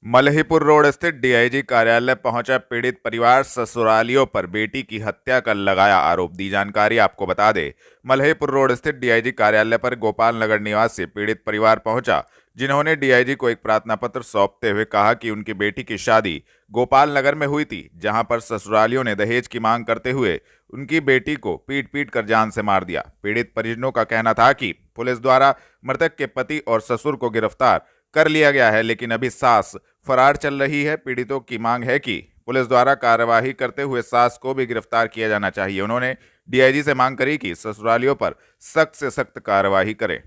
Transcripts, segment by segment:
Malhipur road स्थित DIG कार्यालय पहुंचा पीड़ित परिवार। ससुरालियों पर बेटी की हत्या का लगाया आरोप। दी जानकारी आपको बता दें, मलहीपुर रोड स्थित डीआईजी कार्यालय पर गोपाल नगर निवासी पीड़ित परिवार पहुंचा, जिन्होंने डीआईजी को एक प्रार्थना पत्र सौंपते हुए कहा कि उनकी बेटी की शादी गोपाल नगर में हुई थी, जहां पर ससुरालियों ने दहेज की मांग करते हुए उनकी बेटी को पीट पीट कर जान से मार दिया। पीड़ित परिजनों का कहना था कि पुलिस द्वारा मृतक के पति और ससुर को गिरफ्तार कर लिया गया है, लेकिन अभी सास फरार चल रही है। पीड़ितों की मांग है कि पुलिस द्वारा कार्यवाही करते हुए सास को भी गिरफ्तार किया जाना चाहिए। उन्होंने डीआईजी से मांग करी कि ससुरालियों पर सख्त से सख्त कार्यवाही करें।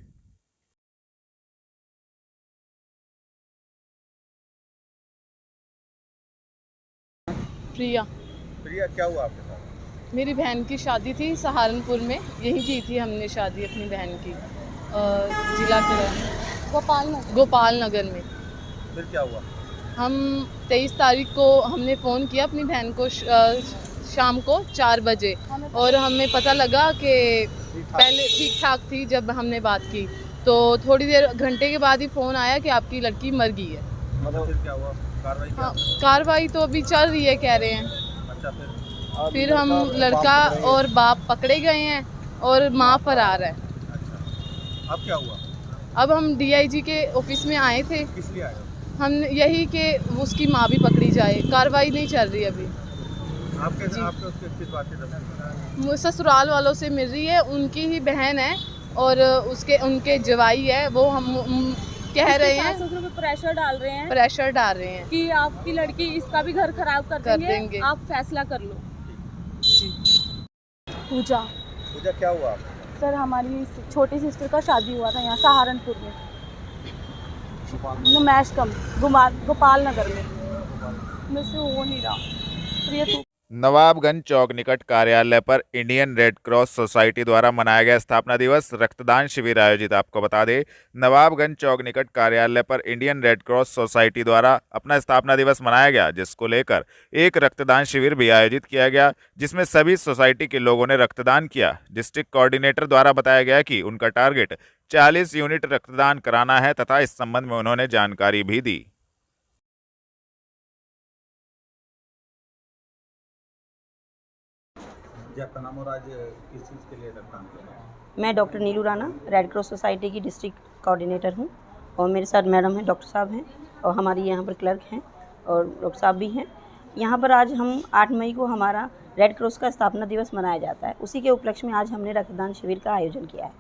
प्रिया प्रिया, क्या हुआ आपके साथ? मेरी बहन की शादी थी सहारनपुर में, यहीं की थी हमने शादी अपनी बहन की, जिला के गोपाल नगर में। फिर क्या हुआ? हम 23 तारीख को हमने फ़ोन किया अपनी बहन को शाम को 4 बजे, और हमें पता लगा कि पहले ठीक ठाक थी। जब हमने बात की तो थोड़ी देर घंटे के बाद ही फ़ोन आया कि आपकी लड़की मर गई है। मतलब फिर क्या हुआ? कार्रवाई क्या? हाँ, कार्रवाई तो अभी चल रही है कह रहे हैं। अच्छा, फिर हम लड़का और बाप पकड़े गए हैं और माँ फरार है। अच्छा, अब क्या हुआ? अब हम डीआईजी के ऑफिस में आए थे, किस लिए आए हो? हम यही कि उसकी माँ भी पकड़ी जाए। कार्रवाई नहीं चल रही अभी। आपके उसके किस बात की दरख्वास्त? ससुराल वालों से मिल रही है, उनकी ही बहन है और उनके जवाई है। वो हम कह रहे हैं, ससुर पे प्रेशर डाल रहे हैं कि आपकी लड़की इसका भी घर खराब कर देंगे, आप फैसला कर लो। पूजा क्या हुआ आपको? सर, हमारी छोटी सिस्टर का शादी हुआ था यहाँ सहारनपुर में, नुमैश कम गोपाल नगर में। मुझसे हो नहीं रहा। प्रिया नवाबगंज चौक निकट कार्यालय पर इंडियन रेड क्रॉस सोसाइटी द्वारा मनाया गया स्थापना दिवस रक्तदान शिविर आयोजित। आपको बता दें, नवाबगंज चौक निकट कार्यालय पर इंडियन रेड क्रॉस सोसाइटी द्वारा अपना स्थापना दिवस मनाया गया, जिसको लेकर एक रक्तदान शिविर भी आयोजित किया गया, जिसमें सभी सोसाइटी के लोगों ने रक्तदान किया। डिस्ट्रिक्ट कोऑर्डिनेटर द्वारा बताया गया कि उनका टारगेट 40 यूनिट रक्तदान कराना है तथा इस संबंध में उन्होंने जानकारी भी दी। आपका नाम और आज किस चीज़ के लिए रक्तदान कर रहे हैं? मैं डॉक्टर नीलू राणा, रेड क्रॉस सोसाइटी की डिस्ट्रिक्ट कोऑर्डिनेटर हूँ, और मेरे साथ मैडम हैं, डॉक्टर साहब हैं, और हमारी यहाँ पर क्लर्क हैं और डॉक्टर साहब भी हैं। यहाँ पर आज हम 8 मई को हमारा रेड क्रॉस का स्थापना दिवस मनाया जाता है। उसी के उपलक्ष्य में आज हमने रक्तदान शिविर का आयोजन किया है।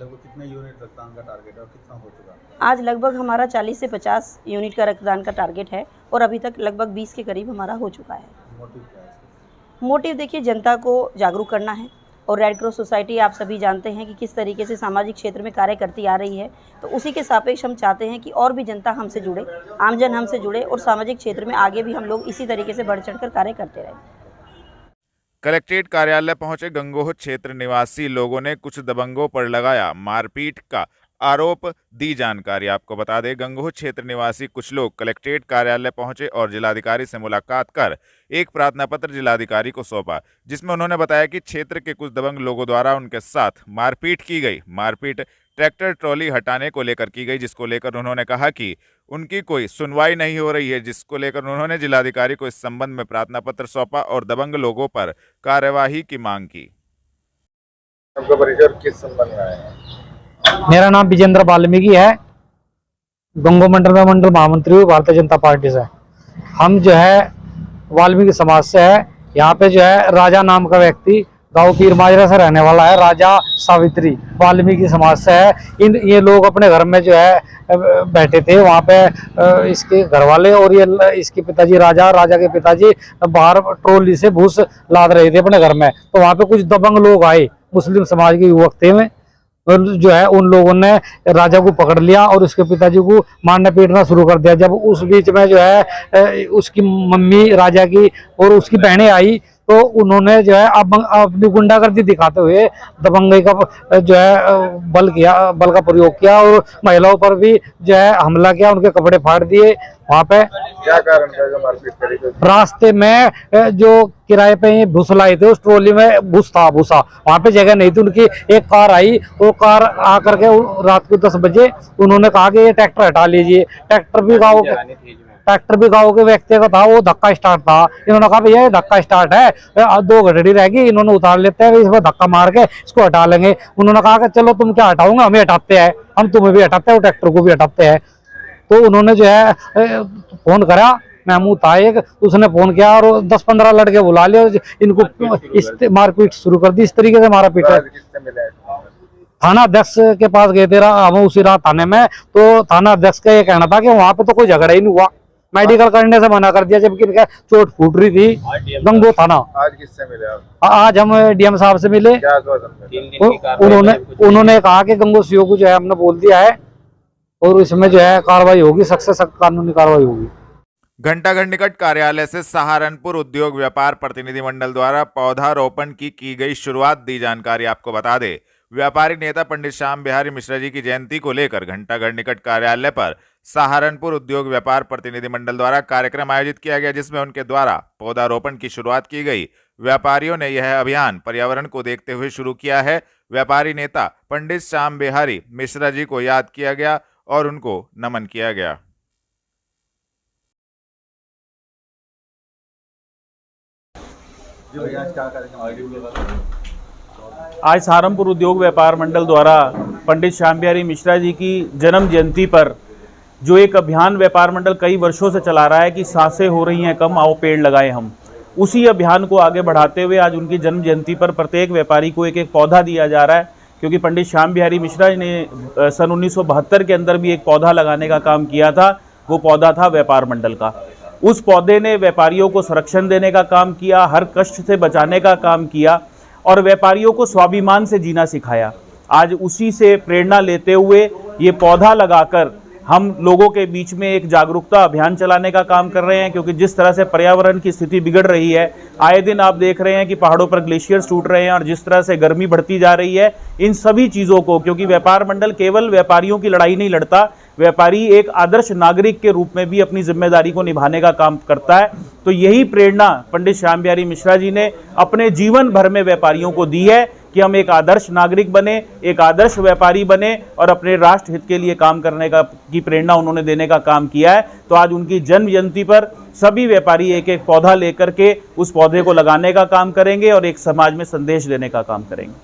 लगभग कितने यूनिट रक्तदान का टारगेट है और कितना हो चुका है? आज लगभग हमारा 40 से 50 यूनिट का रक्तदान का टारगेट है और अभी तक लगभग 20 के करीब हमारा हो चुका है। मोटिव क्या है? मोटिव देखिए, जनता को जागरूक करना है, और रेड क्रॉस सोसाइटी आप सभी जानते हैं कि किस तरीके से सामाजिक क्षेत्र में कार्य करती आ रही है। तो उसी के सापेक्ष हम चाहते हैं कि और भी जनता हमसे जुड़े, आमजन हमसे जुड़े, और सामाजिक क्षेत्र में आगे भी हम लोग इसी तरीके से बढ़ चढ़कर कार्य करते रहें। कलेक्ट्रेट कार्यालय पहुंचे गंगोह क्षेत्र निवासी लोगों ने कुछ दबंगों पर लगाया मारपीट का आरोप। दी जानकारी आपको बता दें, गंगोह क्षेत्र निवासी कुछ लोग कलेक्ट्रेट कार्यालय पहुंचे और जिलाधिकारी से मुलाकात कर एक प्रार्थना पत्र जिलाधिकारी को सौंपा, जिसमें उन्होंने बताया कि क्षेत्र के कुछ दबंग लोगों द्वारा उनके साथ मारपीट की गई। मारपीट ट्रैक्टर ट्रॉली हटाने को लेकर की गई, जिसको लेकर उन्होंने कहा कि उनकी कोई सुनवाई नहीं हो रही है, जिसको लेकर उन्होंने जिलाधिकारी को इस संबंध में प्रार्थना पत्र सौंपा और दबंग लोगों पर कार्यवाही की मांग की। आपका परिचय किस संबंध में है? मेरा नाम विजेंद्र वाल्मीकि है, गंगोह मंडल में मंडल महामंत्री हूँ भारतीय जनता पार्टी से। हम जो है वाल्मीकि समाज से है। यहाँ पे जो है राजा नाम का व्यक्ति गाँव पीर माजरा से रहने वाला है, राजा सावित्री वाल्मीकि समाज से है। ये लोग अपने घर में जो है बैठे थे, वहाँ पे इसके घर वाले और ये इसके पिताजी राजा के पिताजी बाहर ट्रॉली से भूस लाद रहे थे अपने घर में। तो वहाँ पे कुछ दबंग लोग आए, मुस्लिम समाज के युवक थे में, जो है उन लोगों ने राजा को पकड़ लिया और उसके पिताजी को मारना पीटना शुरू कर दिया। जब उस बीच में जो है उसकी मम्मी राजा की और उसकी बहनें आई, तो उन्होंने जो है अपनी गुंडागर्दी दिखाते हुए दबंगई का जो है बल का प्रयोग किया और महिलाओं पर भी जो है हमला किया, उनके कपड़े फाड़ दिए। वहाँ पे क्या कारण था जो मारपीट करी? रास्ते में जो किराए पे ये भूसा लाए थे, उस ट्रॉली में भूसा वहाँ पे जगह नहीं थी। उनकी एक कार आई, वो कार आकर के रात को 10 बजे उन्होंने कहा कि ये ट्रैक्टर हटा लीजिए। ट्रैक्टर भी गाँव ट्रैक्टर भी गाँव के व्यक्ति का था, वो धक्का स्टार्ट था। इन्होंने कहा भैया ये धक्का स्टार्ट है, 2 घड़ी रहेगी, इन्होंने उतार लेते हैं, इसमें धक्का मार के इसको हटा लेंगे। उन्होंने कहा कि चलो तुम क्या हटाओगे, हमें हटाते हैं, हम तुम्हें भी हटाते हैं और ट्रैक्टर को भी हटाते हैं। तो उन्होंने जो है फोन करा, महमूद था एक, उसने फोन किया और 10-15 लड़के बुला लिए, इनको मारपीट शुरू कर दी। इस तरीके से मारा पीटा। थाना अध्यक्ष के पास गए थे हम उसी रात थाने में, तो थाना अध्यक्ष का ये कहना था कि वहां पे तो कोई झगड़ा ही नहीं हुआ, मेडिकल करने से मना कर दिया, जबकि इनका चोट फूट रही थी। गंगो थाना। आज किससे मिले आप? आज हम डीएम साहब से मिले। उन्होंने कहा कि गंगो सीओ को जो है हमने बोल दिया है और इसमें जो है कार्रवाई होगी, सख्त से सख्त कानूनी कार्रवाई होगी। घंटाघर निकट कार्यालय से सहारनपुर उद्योग व्यापार प्रतिनिधि मंडल द्वारा पौधारोपण की गई शुरुआत दी जानकारी आपको बता दे। व्यापारी नेता पंडित श्याम बिहारी मिश्रा जी की जयंती को लेकर घंटाघर निकट कार्यालय पर सहारनपुर उद्योग व्यापार प्रतिनिधि मंडल द्वारा कार्यक्रम आयोजित किया गया, जिसमें उनके द्वारा पौधारोपण की शुरुआत की गई। व्यापारियों ने यह अभियान पर्यावरण को देखते हुए शुरू किया है। व्यापारी नेता पंडित श्याम बिहारी मिश्रा जी को याद किया गया और उनको नमन किया गया। आज सहारनपुर उद्योग व्यापार मंडल द्वारा पंडित श्याम बिहारी मिश्रा जी की जन्म जयंती पर जो एक अभियान व्यापार मंडल कई वर्षों से चला रहा है कि सांसें हो रही हैं कम, आओ पेड़ लगाएं हम, उसी अभियान को आगे बढ़ाते हुए आज उनकी जन्म जयंती पर प्रत्येक व्यापारी को एक एक पौधा दिया जा रहा है। क्योंकि पंडित श्याम बिहारी मिश्रा जी ने सन 1972 के अंदर भी एक पौधा लगाने का काम किया था। वो पौधा था व्यापार मंडल का। उस पौधे ने व्यापारियों को संरक्षण देने का काम किया, हर कष्ट से बचाने का काम किया और व्यापारियों को स्वाभिमान से जीना सिखाया। आज उसी से प्रेरणा लेते हुए ये पौधा लगाकर हम लोगों के बीच में एक जागरूकता अभियान चलाने का काम कर रहे हैं। क्योंकि जिस तरह से पर्यावरण की स्थिति बिगड़ रही है, आए दिन आप देख रहे हैं कि पहाड़ों पर ग्लेशियर्स टूट रहे हैं और जिस तरह से गर्मी बढ़ती जा रही है, इन सभी चीज़ों को, क्योंकि व्यापार मंडल केवल व्यापारियों की लड़ाई नहीं लड़ता, व्यापारी एक आदर्श नागरिक के रूप में भी अपनी जिम्मेदारी को निभाने का काम करता है। तो यही प्रेरणा पंडित श्याम बिहारी मिश्रा जी ने अपने जीवन भर में व्यापारियों को दी है कि हम एक आदर्श नागरिक बने, एक आदर्श व्यापारी बने और अपने राष्ट्र हित के लिए काम करने की प्रेरणा उन्होंने देने का काम किया है। तो आज उनकी जन्म जयंती पर सभी व्यापारी एक एक पौधा लेकर के उस पौधे को लगाने का काम करेंगे और एक समाज में संदेश देने का काम करेंगे।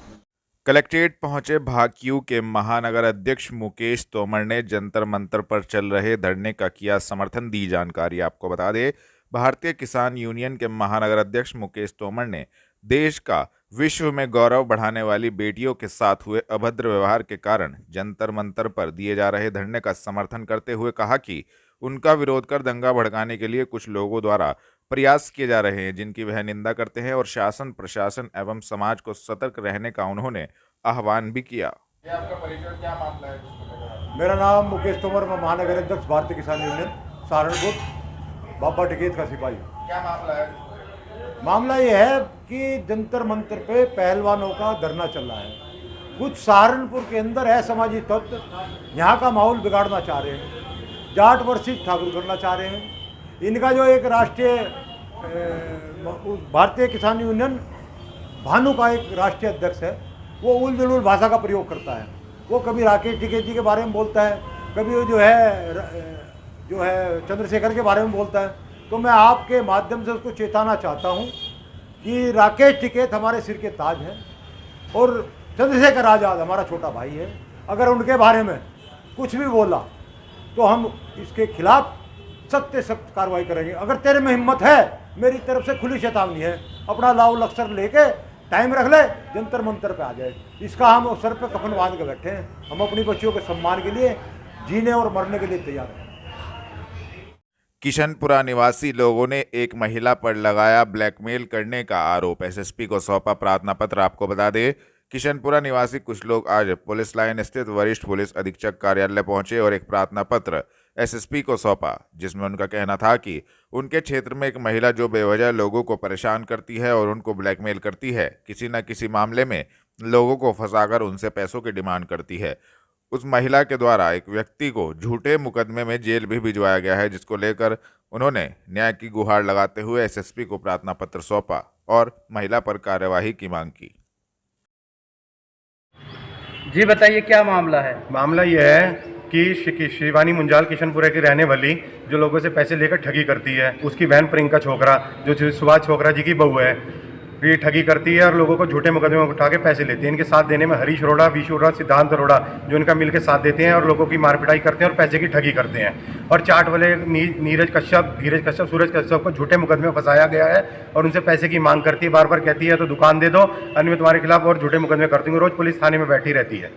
कलेक्ट्रेट पहुंचे भाकियू के महानगर अध्यक्ष मुकेश तोमर ने जंतर मंतर पर चल रहे धरने का किया समर्थन, दी जानकारी आपको बता दे। भारतीय किसान यूनियन के महानगर अध्यक्ष मुकेश तोमर ने देश का विश्व में गौरव बढ़ाने वाली बेटियों के साथ हुए अभद्र व्यवहार के कारण जंतर मंतर पर दिए जा रहे धरने का समर्थन करते हुए कहा कि उनका विरोध कर दंगा भड़काने के लिए कुछ लोगों द्वारा प्रयास किए जा रहे हैं, जिनकी वह निंदा करते हैं और शासन प्रशासन एवं समाज को सतर्क रहने का उन्होंने आह्वान भी किया। आपका परिचय, क्या मामला है? मेरा नाम मुकेश तोमर, मैं महानगर अध्यक्ष भारतीय किसान यूनियन सहारनपुर, बाबा टिकैत का सिपाही। क्या मामला है? मामला ये है कि जंतर मंतर पे पहलवानों का धरना चल रहा है। कुछ सहारनपुर के अंदर असामाजिक तत्व यहाँ का माहौल बिगाड़ना चाह रहे हैं, जाट वर्षित ठाकुर करना चाह रहे हैं। इनका जो एक राष्ट्रीय भारतीय किसान यूनियन भानु का एक राष्ट्रीय अध्यक्ष है, वो उल जलूल भाषा का प्रयोग करता है। वो कभी राकेश टिकैत जी के बारे में बोलता है, कभी वो जो है चंद्रशेखर के बारे में बोलता है। तो मैं आपके माध्यम से उसको चेताना चाहता हूँ कि राकेश टिकैत हमारे सिर के ताज हैं और चंद्रशेखर आज़ाद हमारा छोटा भाई है। अगर उनके बारे में कुछ भी बोला तो हम इसके खिलाफ सख्त से सख्त कार्रवाई करेंगे। अगर तेरे में हिम्मत है, मेरी तरफ से खुली चेतावनी है, अपना लाव लक्सर लेके टाइम रख ले, जंतर मंतर पे आ जाए। इसका हम सर पे कफन बांध के बैठे हैं। हम अपनी बच्चियों के सम्मान के लिए जीने और मरने के लिए तैयार हैं। किशनपुरा निवासी लोगों ने एक महिला पर लगाया ब्लैकमेल करने का आरोप, एसएसपी को सौंपा प्रार्थना पत्र। आपको बता दें, किशनपुरा निवासी कुछ लोग आज पुलिस लाइन स्थित वरिष्ठ पुलिस अधीक्षक कार्यालय पहुंचे और एक प्रार्थना पत्र एसएसपी को सौंपा, जिसमें उनका कहना था कि उनके क्षेत्र में एक महिला जो बेवजह लोगों को परेशान करती है और उनको ब्लैकमेल करती है, किसी न किसी मामले में लोगों को फंसाकर उनसे पैसों की डिमांड करती है। उस महिला के द्वारा एक व्यक्ति को झूठे मुकदमे में जेल भी भिजवाया गया है, जिसको लेकर उन्होंने न्याय की गुहार लगाते हुए एसएसपी को प्रार्थना पत्र सौंपा और महिला पर कार्यवाही की मांग की। जी बताइए, क्या मामला है? मामला यह है की शिवानी मुंजाल किशनपुरा की रहने वाली जो लोगों से पैसे लेकर ठगी करती है, उसकी बहन प्रियंका छोकरा जो सुभाष छोकरा जी की बहू है, ये ठगी करती है और लोगों को झूठे मुकदमे में उठा के पैसे लेती है। इनके साथ देने में हरीश अरोड़ा, विशु अरोड़ा, सिद्धांत अरोड़ा जो इनका मिलकर साथ देते हैं और लोगों की मारपिटाई करते हैं और पैसे की ठगी करते हैं। और चाट वाले नीरज कश्यप, धीरज कश्यप, सूरज कश्यप को झूठे मुकदमे में फंसाया गया है और उनसे पैसे की मांग करती है। बार बार कहती है तो दुकान दे दो, अन्य में तुम्हारे खिलाफ और झूठे मुकदमे करती हूँ। रोज़ पुलिस थाने में बैठी रहती है।